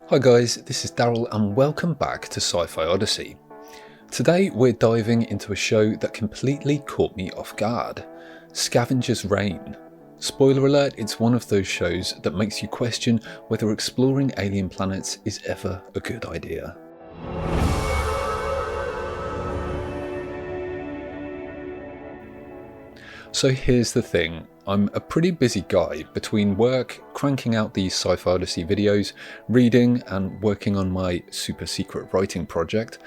Hi guys, this is Daryl and welcome back to Sci-Fi Odyssey. Today we're diving into a show that completely caught me off guard, Scavengers Reign. Spoiler alert, it's one of those shows that makes you question whether exploring alien planets is ever a good idea. So here's the thing, I'm a pretty busy guy between work, cranking out these Sci-Fi Odyssey videos, reading and working on my super secret writing project.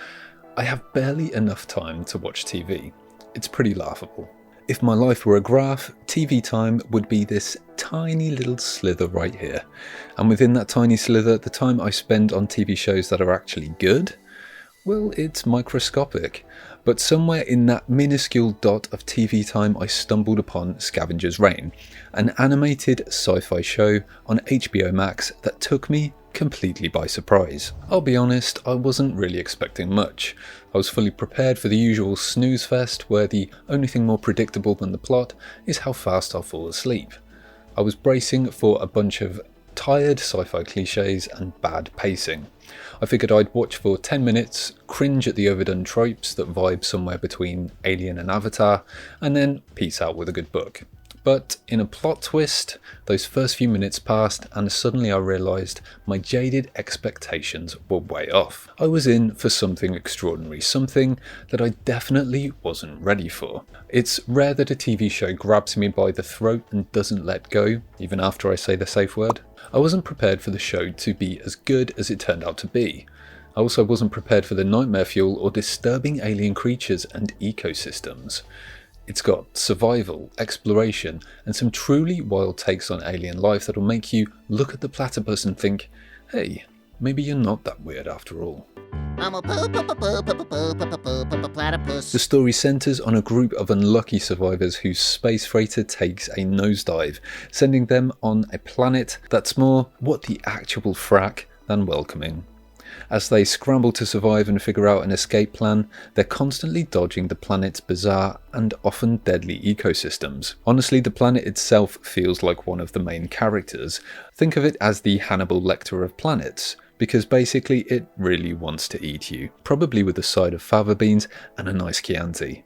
I have barely enough time to watch TV. It's pretty laughable. If my life were a graph, TV time would be this tiny little slither right here. And within that tiny slither, the time I spend on TV shows that are actually good, well, it's microscopic. But somewhere in that minuscule dot of TV time I stumbled upon Scavengers Reign, an animated sci-fi show on HBO Max that took me completely by surprise. I'll be honest, I wasn't really expecting much. I was fully prepared for the usual snooze fest where the only thing more predictable than the plot is how fast I'll fall asleep. I was bracing for a bunch of tired sci-fi cliches and bad pacing. I figured I'd watch for 10 minutes, cringe at the overdone tropes that vibe somewhere between Alien and Avatar, and then peace out with a good book. But in a plot twist, those first few minutes passed and suddenly I realised my jaded expectations were way off. I was in for something extraordinary, something that I definitely wasn't ready for. It's rare that a TV show grabs me by the throat and doesn't let go, even after I say the safe word. I wasn't prepared for the show to be as good as it turned out to be. I also wasn't prepared for the nightmare fuel or disturbing alien creatures and ecosystems. It's got survival, exploration, and some truly wild takes on alien life that'll make you look at the platypus and think, hey, maybe you're not that weird after all. Platypus. The story centres on a group of unlucky survivors whose space freighter takes a nosedive, sending them on a planet that's more what the actual frack than welcoming. As they scramble to survive and figure out an escape plan, they're constantly dodging the planet's bizarre and often deadly ecosystems. Honestly, the planet itself feels like one of the main characters. Think of it as the Hannibal Lecter of planets, because basically it really wants to eat you, probably with a side of fava beans and a nice Chianti.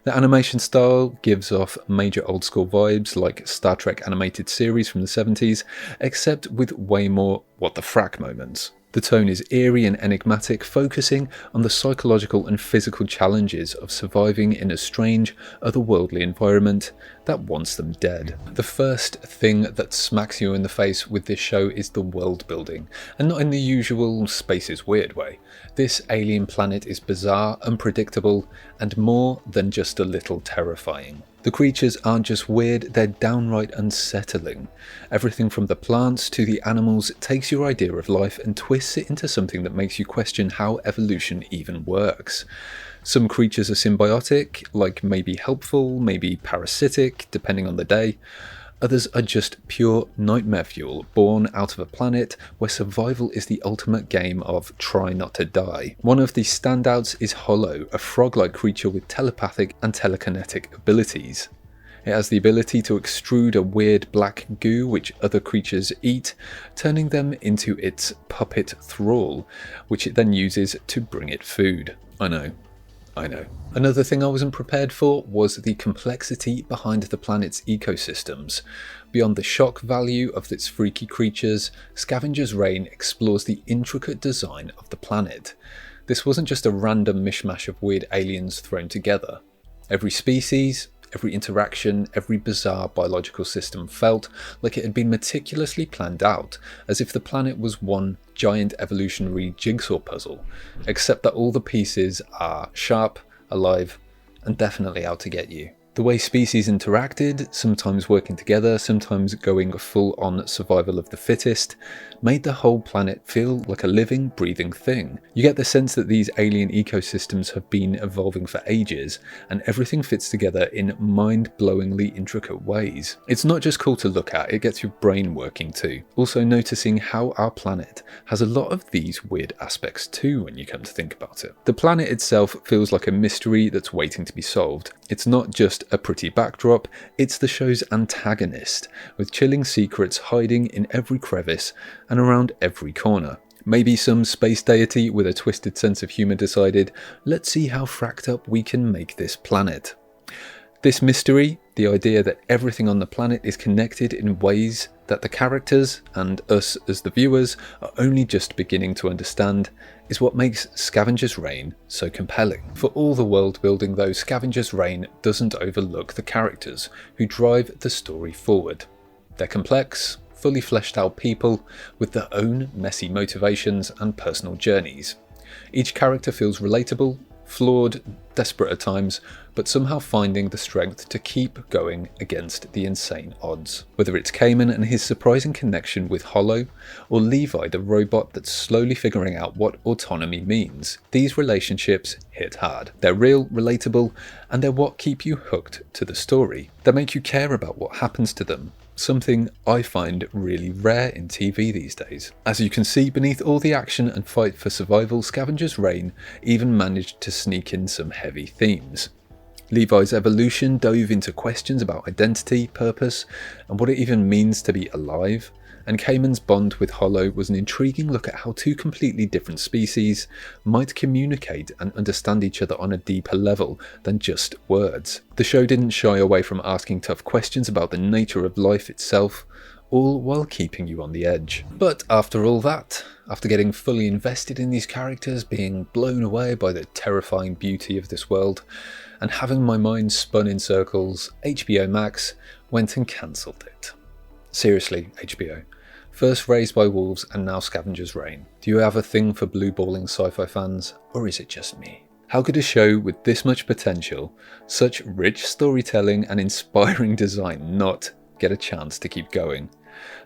The animation style gives off major old school vibes like Star Trek animated series from the 70s, except with way more what the frack moments. The tone is eerie and enigmatic, focusing on the psychological and physical challenges of surviving in a strange, otherworldly environment that wants them dead. The first thing that smacks you in the face with this show is the world building, and not in the usual space is weird way. This alien planet is bizarre, unpredictable, and more than just a little terrifying. The creatures aren't just weird, they're downright unsettling. Everything from the plants to the animals takes your idea of life and twists it into something that makes you question how evolution even works. Some creatures are symbiotic, like maybe helpful, maybe parasitic, depending on the day. Others are just pure nightmare fuel, born out of a planet where survival is the ultimate game of try not to die. One of the standouts is Hollow, a frog-like creature with telepathic and telekinetic abilities. It has the ability to extrude a weird black goo which other creatures eat, turning them into its puppet thrall, which it then uses to bring it food. I know. Another thing I wasn't prepared for was the complexity behind the planet's ecosystems. Beyond the shock value of its freaky creatures, Scavengers Reign explores the intricate design of the planet. This wasn't just a random mishmash of weird aliens thrown together. Every species, every interaction, every bizarre biological system felt like it had been meticulously planned out, as if the planet was one giant evolutionary jigsaw puzzle, except that all the pieces are sharp, alive, and definitely out to get you. The way species interacted, sometimes working together, sometimes going full on survival of the fittest, made the whole planet feel like a living, breathing thing. You get the sense that these alien ecosystems have been evolving for ages, and everything fits together in mind-blowingly intricate ways. It's not just cool to look at, it gets your brain working too. Also noticing how our planet has a lot of these weird aspects too when you come to think about it. The planet itself feels like a mystery that's waiting to be solved. It's not just just a pretty backdrop, it's the show's antagonist, with chilling secrets hiding in every crevice and around every corner. Maybe some space deity with a twisted sense of humour decided, let's see how fracked up we can make this planet. This mystery, the idea that everything on the planet is connected in ways that the characters, and us as the viewers, are only just beginning to understand, is what makes Scavengers Reign so compelling. For all the world building though, Scavengers Reign doesn't overlook the characters who drive the story forward. They're complex, fully fleshed out people with their own messy motivations and personal journeys. Each character feels relatable, flawed, desperate at times, but somehow finding the strength to keep going against the insane odds. Whether it's Cayman and his surprising connection with Hollow, or Levi the robot that's slowly figuring out what autonomy means, these relationships hit hard. They're real, relatable, and they're what keep you hooked to the story. They make you care about what happens to them, something I find really rare in TV these days. As you can see, beneath all the action and fight for survival, Scavengers Reign even managed to sneak in some heavy themes. Levi's evolution dove into questions about identity, purpose, and what it even means to be alive, and Cayman's bond with Hollow was an intriguing look at how two completely different species might communicate and understand each other on a deeper level than just words. The show didn't shy away from asking tough questions about the nature of life itself, all while keeping you on the edge. But after all that, after getting fully invested in these characters, being blown away by the terrifying beauty of this world, and having my mind spun in circles, HBO Max went and cancelled it. Seriously, HBO. First Raised by Wolves and now Scavengers Reign. Do you have a thing for blue-balling sci-fi fans, or is it just me? How could a show with this much potential, such rich storytelling and inspiring design not get a chance to keep going?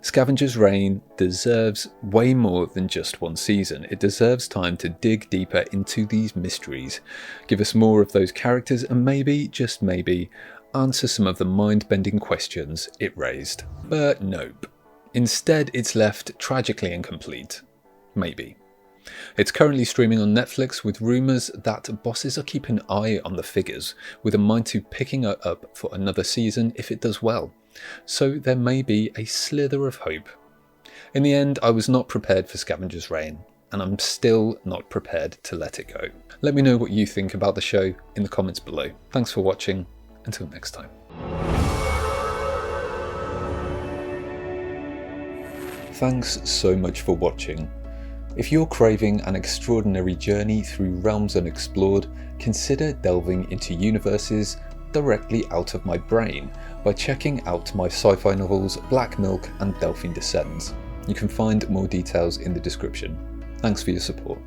Scavengers Reign deserves way more than just one season. It deserves time to dig deeper into these mysteries, give us more of those characters, and maybe, just maybe, answer some of the mind-bending questions it raised. But nope. Instead, it's left tragically incomplete. Maybe. It's currently streaming on Netflix, with rumours that bosses are keeping an eye on the figures, with a mind to picking it up for another season if it does well. So there may be a slither of hope. In the end, I was not prepared for Scavengers Reign, and I'm still not prepared to let it go. Let me know what you think about the show in the comments below. Thanks for watching. Until next time. Thanks so much for watching. If you're craving an extraordinary journey through realms unexplored, consider delving into universes directly out of my brain by checking out my sci-fi novels Black Milk and Delphine Descends. You can find more details in the description. Thanks for your support.